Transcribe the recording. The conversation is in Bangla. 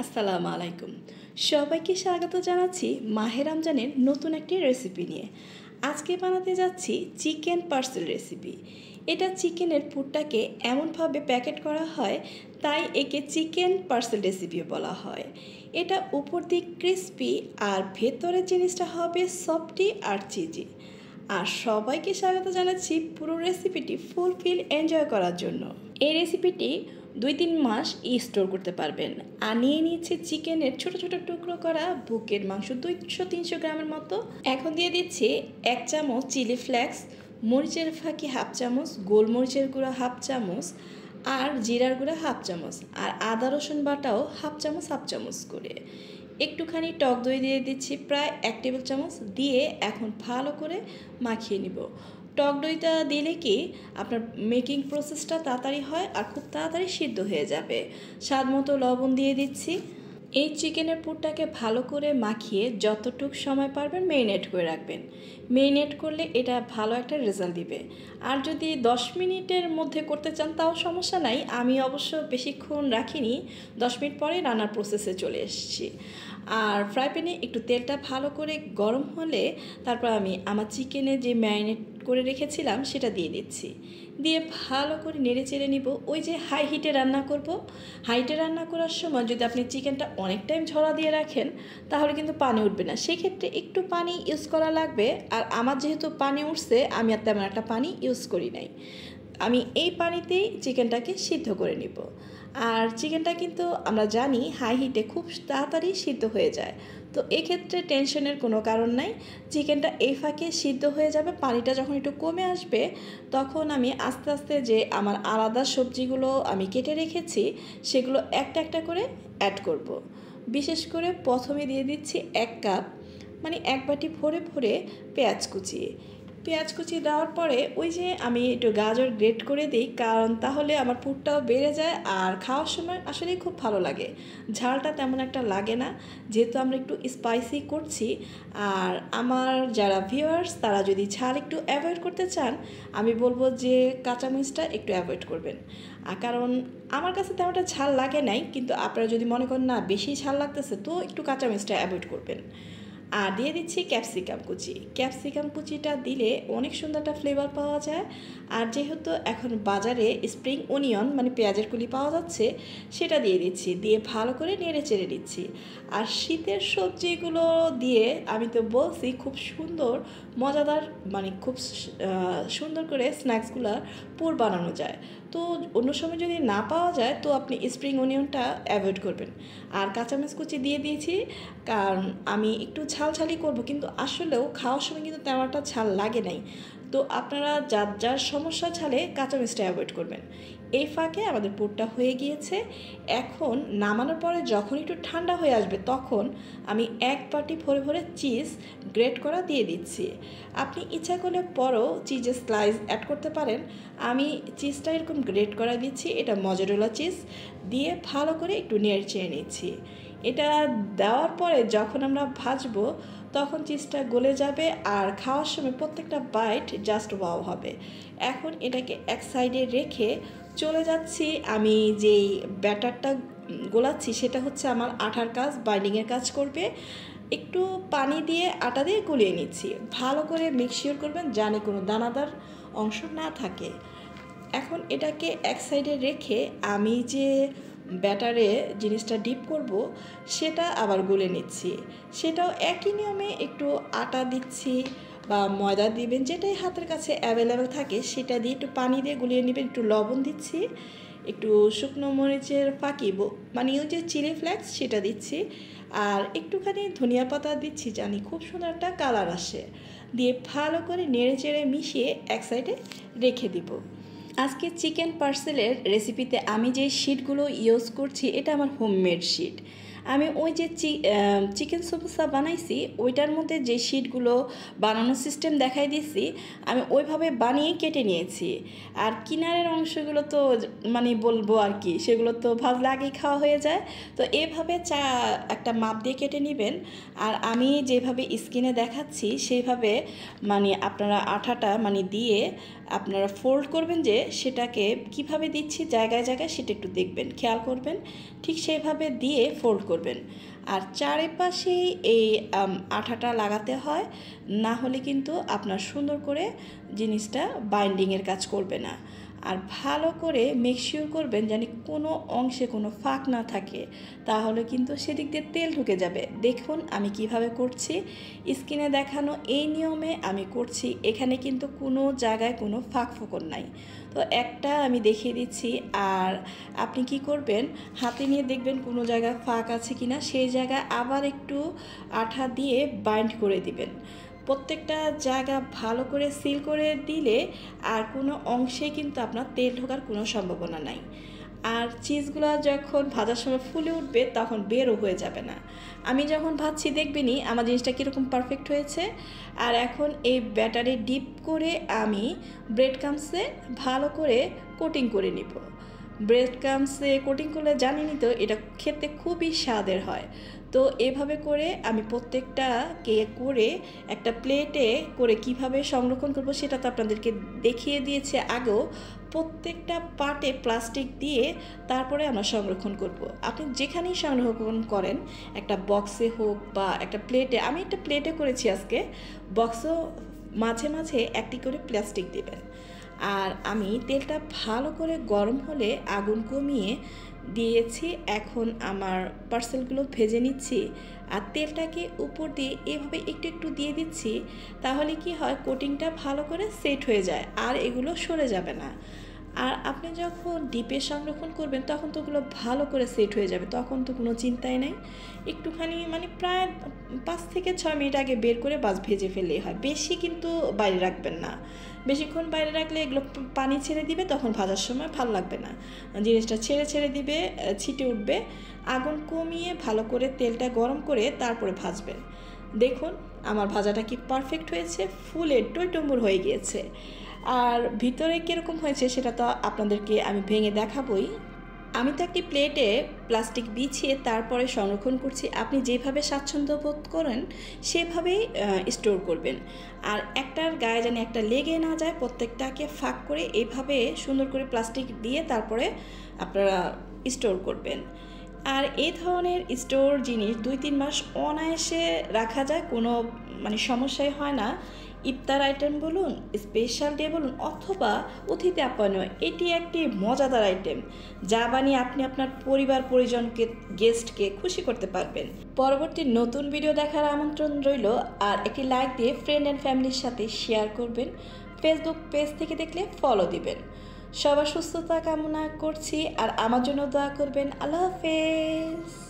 আসসালামু আলাইকুম। সবাইকে স্বাগত জানাচ্ছি মাহে রমজানের নতুন একটি রেসিপি নিয়ে। আজকে বানাতে যাচ্ছি চিকেন পার্সেল রেসিপি। এটা চিকেনের পুরটাকে এমনভাবে প্যাকেট করা হয়, তাই একে চিকেন পার্সেল রেসিপিও বলা হয়। এটা উপর দিক ক্রিস্পি আর ভেতরের জিনিসটা হবে সফটি আর চিজি। আর সবাইকে স্বাগত জানাচ্ছি পুরো রেসিপিটি ফুলফিল এনজয় করার জন্য। এই রেসিপিটি 2-3 মাস স্টোর করতে পারবেন। আর নিয়ে নিচ্ছি চিকেনের ছোট ছোট টুকরো করা বুকের মাংস 200-300 গ্রামের মতো। এখন দিয়ে দিচ্ছি 1 চামচ চিলি ফ্লেক্স, মরিচের ফাঁকি হাফ চামচ, গোলমরিচের গুঁড়া হাফ চামচ আর জিরার গুঁড়া হাফ চামচ, আর আদা রসুন বাটাও হাফ চামচ করে। একটুখানি টক দই দিয়ে দিচ্ছি প্রায় 1 টেবিল চামচ, দিয়ে এখন ভালো করে মাখিয়ে নিব। টক দইটা দিলে কি আপনার মেকিং প্রসেসটা তাড়াতাড়ি হয় আর খুব তাড়াতাড়ি সিদ্ধ হয়ে যাবে। স্বাদ মতো লবণ দিয়ে দিচ্ছি। এই চিকেনের পুরটাকে ভালো করে মাখিয়ে যতটুক সময় পারবেন মেরিনেট করে রাখবেন। মেরিনেট করলে এটা ভালো একটা রেজাল্ট দিবে। আর যদি 10 মিনিটের মধ্যে করতে চান তাও সমস্যা নাই। আমি অবশ্য বেশিক্ষণ রাখিনি, 10 মিনিট পরে রান্নার প্রসেসে চলে এসেছি। আর ফ্রাই প্যানে একটু তেলটা ভালো করে গরম হলে তারপর আমি আমার চিকেনে যে ম্যারিনেট করে রেখেছিলাম সেটা দিয়ে দিচ্ছি। দিয়ে ভালো করে নেড়ে চেড়ে নিব। ওই যে হাই হিটে রান্না করব, হাইটে রান্না করার সময় যদি আপনি চিকেনটা অনেক টাইম ঝরা দিয়ে রাখেন তাহলে কিন্তু পানি উঠবে না, সেক্ষেত্রে একটু পানি ইউজ করা লাগবে। আর আমার যেহেতু পানি উঠছে আমি আর তেমন একটা পানি ইউজ করি নাই, আমি এই পানিতেই চিকেনটাকে সিদ্ধ করে নিব। আর চিকেনটা কিন্তু আমরা জানি হাই হিটে খুব তাড়াতাড়ি সিদ্ধ হয়ে যায়, তো এক্ষেত্রে টেনশনের কোনো কারণ নাই। চিকেনটা এই ফাঁকে সিদ্ধ হয়ে যাবে। পানিটা যখন একটু কমে আসবে তখন আমি আস্তে আস্তে যে আমার আলাদা সবজিগুলো আমি কেটে রেখেছি সেগুলো একটা একটা করে অ্যাড করব। বিশেষ করে প্রথমে দিয়ে দিচ্ছি 1 কাপ, মানে 1 বাটি ভরে ভরে পেঁয়াজ কুচি দেওয়ার পরে ওই যে আমি একটু গাজর গ্রেট করে দিই, কারণ তাহলে আমার পুরটাও বেড়ে যায় আর খাওয়ার সময় আসলেই খুব ভালো লাগে। ঝালটা তেমন একটা লাগে না যেহেতু আমরা একটু স্পাইসি করছি। আর আমার যারা ভিউয়ার্স তারা যদি ঝাল একটু অ্যাভয়েড করতে চান আমি বলবো যে কাঁচামরিচটা একটু অ্যাভয়েড করবেন। কারণ আমার কাছে তেমন একটা ঝাল লাগে নাই, কিন্তু আপনারা যদি মনে করেন না বেশি ঝাল লাগতেছে তো একটু কাঁচামরিচটা অ্যাভয়েড করবেন। আর দিয়ে দিচ্ছি ক্যাপসিকাম কুচিটা দিলে অনেক সুন্দর একটা ফ্লেভার পাওয়া যায়। আর যেহেতু এখন বাজারে স্প্রিং অনিয়ন মানে পেঁয়াজের কলি পাওয়া যাচ্ছে সেটা দিয়ে দিচ্ছি, দিয়ে ভালো করে নেড়ে চেড়ে দিচ্ছি। আর শীতের সবজিগুলো দিয়ে আমি তো বলছি খুব সুন্দর মজাদার, মানে খুব সুন্দর করে স্ন্যাক্সগুলো পুর বানানো যায়। তো অন্য সময় যদি না পাওয়া যায় তো আপনি স্প্রিং অনিয়নটা অ্যাভয়েড করবেন। আর কাঁচামরিচ কুচি দিয়ে দিয়েছি কারণ আমি একটু ঝালঝালি করব, কিন্তু আসলেও খাওয়ার সময় কিন্তু তেমন একটা ঝাল লাগে নাই। তো আপনারা যার যার সমস্যা ঝালে কাঁচামরিচটা অ্যাভয়েড করবেন। এই ফাঁকে আমাদের পুরটা হয়ে গিয়েছে। এখন নামানোর পরে যখন একটু ঠান্ডা হয়ে আসবে তখন আমি 1 বাটি ভরে ভরে চিজ গ্রেট করা দিয়ে দিচ্ছি। আপনি ইচ্ছা করলে পরও চিজের স্লাইস অ্যাড করতে পারেন। আমি চিজটা এরকম গ্রেট করা দিচ্ছি, এটা মজারেলা চিজ দিয়ে ভালো করে একটু নেড়ে চেড়ে নিচ্ছি। এটা দেওয়ার পরে যখন আমরা ভাজবো তখন চিজটা গলে যাবে আর খাওয়ার সময় প্রত্যেকটা বাইট জাস্ট ওয়াও হবে। এখন এটাকে এক সাইডে রেখে চলে যাচ্ছি আমি যেই ব্যাটারটা গোলাচ্ছি সেটা হচ্ছে আমার আটার কাজ, বাইন্ডিংয়ের কাজ করবে। একটু পানি দিয়ে আটা দিয়ে গুলিয়ে নিচ্ছি। ভালো করে মিক্সচার করবেন জানি কোনো দানাদার অংশ না থাকে। এখন এটাকে এক সাইডে রেখে আমি যে ব্যাটারে জিনিসটা ডিপ করব সেটা আবার গুলে নিচ্ছি। সেটাও একই নিয়মে একটু আটা দিচ্ছি বা ময়দা দিবেন, যেটাই হাতের কাছে অ্যাভেলেবেল থাকে সেটা দিয়ে একটু পানি দিয়ে গুলিয়ে নেবেন। একটু লবণ দিচ্ছি, একটু শুকনো মরিচের ফাঁকি মানে ওই যে চিলি ফ্লেক্স সেটা দিচ্ছি, আর একটুখানি ধনিয়া পাতা দিচ্ছি জানি খুব সুন্দর একটা কালার আসে। দিয়ে ভালো করে নেড়ে চেড়ে মিশিয়ে এক সাইডে রেখে দিব। আজকে চিকেন পার্সেলের রেসিপিতে আমি যে শিটগুলো ইউজ করছি এটা আমার হোমমেড শিট। আমি ওই যে চিকেন সমোসা বানাইছি ওইটার মধ্যে যে শিটগুলো বানানোর সিস্টেম দেখাই দিয়েছি আমি ওইভাবে বানিয়ে কেটে নিয়েছি। আর কিনারের অংশগুলো তো মানে বলবো আর কি, সেগুলো তো ভাজলে আগেই খাওয়া হয়ে যায়। তো এভাবে একটা মাপ দিয়ে কেটে নেবেন। আর আমি যেভাবে স্কিনে দেখাচ্ছি সেইভাবে মানে আপনারা আঠাটা মানে দিয়ে আপনারা ফোল্ড করবেন, যে সেটাকে কিভাবে দিচ্ছি জায়গায় জায়গায় সেটা একটু দেখবেন, খেয়াল করবেন। ঠিক সেইভাবে দিয়ে ফোল্ড করবেন। আর চারিপাশেই এই আঠাটা লাগাতে হয়, না হলে কিন্তু আপনার সুন্দর করে জিনিসটা বাইন্ডিংয়ের কাজ করবে না। আর ভালো করে মেকশিওর করবেন যেন কোনো অংশে কোনো ফাঁক না থাকে, তাহলে কিন্তু সেদিক দিয়ে তেল ঢুকে যাবে। দেখুন আমি কিভাবে করছি, স্ক্রিনে দেখানো এই নিয়মে আমি করছি। এখানে কিন্তু কোনো জায়গায় কোনো ফাঁক ফোকর নাই। তো একটা আমি দেখিয়ে দিচ্ছি, আর আপনি কি করবেন, হাতে নিয়ে দেখবেন কোনো জায়গায় ফাঁক আছে কিনা, সেই জায়গায় আবার একটু আঠা দিয়ে বাইন্ড করে দিবেন। প্রত্যেকটা জায়গা ভালো করে সিল করে দিলে আর কোনো অংশে কিন্তু আপনার তেল ঢোকার কোনো সম্ভাবনা নাই। আর চিজগুলো যখন ভাজার সময় ফুলে উঠবে তখন বেরও হয়ে যাবে না। আমি যখন ভাজছি দেখবেনই আমার জিনিসটা কীরকম পারফেক্ট হয়েছে। আর এখন এই ব্যাটারে ডিপ করে আমি ব্রেড ক্রাম্বসে ভালো করে কোটিং করে নিব। ব্রেড ক্রাম্বসে কোটিং করলে জানিনি তো এটা খেতে খুবই স্বাদের হয়। তো এভাবে করে আমি প্রত্যেকটা কেক করে একটা প্লেটে করে কিভাবে সংরক্ষণ করব সেটা তো আপনাদেরকে দেখিয়ে দিয়েছে আগেও। প্রত্যেকটা পার্টে প্লাস্টিক দিয়ে তারপরে আমরা সংরক্ষণ করব। আপনি যেখানেই সংরক্ষণ করেন, একটা বক্সে হোক বা একটা প্লেটে, আমি একটা প্লেটে করেছি আজকে, বক্সও মাঝে মাঝে একটি করে প্লাস্টিক দেবেন। আর আমি তেলটা ভালো করে গরম হলে আগুন কমিয়ে দিয়েছি। এখন আমার পার্সেলগুলো ভেজে নিচ্ছি আর তেলটাকে উপর দিয়ে এভাবে একটু একটু দিয়ে দিচ্ছি। তাহলে কি হয়, কোটিংটা ভালো করে সেট হয়ে যায় আর এগুলো সরে যাবে না। আর আপনি যখন ডিপে সংরক্ষণ করবেন তখন তো ওগুলো ভালো করে সেট হয়ে যাবে, তখন তো কোনো চিন্তাই নেই। একটুখানি প্রায় 5 থেকে 6 মিনিট আগে বের করে বাস ভেজে ফেললেই হয়। বেশি কিন্তু বাইরে রাখবেন না, বেশিক্ষণ বাইরে রাখলে এগুলো পানি ছেড়ে দিবে, তখন ভাজার সময় ভালো লাগবে না, জিনিসটা ছেড়ে ছেড়ে দিবে, ছিটে উঠবে। আগুন কমিয়ে ভালো করে তেলটা গরম করে তারপরে ভাজবেন। দেখুন আমার ভাজাটা কি পারফেক্ট হয়েছে, ফুলে টইটুম্বুর হয়ে গিয়েছে। আর ভিতরে কীরকম হয়েছে সেটা তো আপনাদেরকে আমি ভেঙে দেখাবই। আমি তো একটি প্লেটে প্লাস্টিক বিছিয়ে তারপরে সংরক্ষণ করছি। আপনি যেভাবে স্বাচ্ছন্দ্য বোধ করেন সেভাবেই স্টোর করবেন। আর একটার গায়ে যেন একটা লেগে না যায়, প্রত্যেকটাকে ফাঁক করে এইভাবে সুন্দর করে প্লাস্টিক দিয়ে তারপরে আপনারা স্টোর করবেন। আর এই ধরনের স্টোর জিনিস 2-3 মাস অনায়াসে রাখা যায়, কোনো সমস্যাই হয় না। ইফতার আইটেম বলুন, স্পেশাল ডে বলুন, অথবা অতিথি আপ্যায়ন, এটি একটি মজাদার আইটেম যা বানিয়ে আপনি আপনার পরিবার পরিজনকে, গেস্টকে খুশি করতে পারবেন। পরবর্তী নতুন ভিডিও দেখার আমন্ত্রণ রইল। আর একটি লাইক দিয়ে ফ্রেন্ড অ্যান্ড ফ্যামিলির সাথে শেয়ার করবেন। ফেসবুক পেজ থেকে দেখলে ফলো দিবেন। সবার সুস্থতা কামনা করছি আর আমার জন্য দোয়া করবেন। আল্লাহ হাফেজ।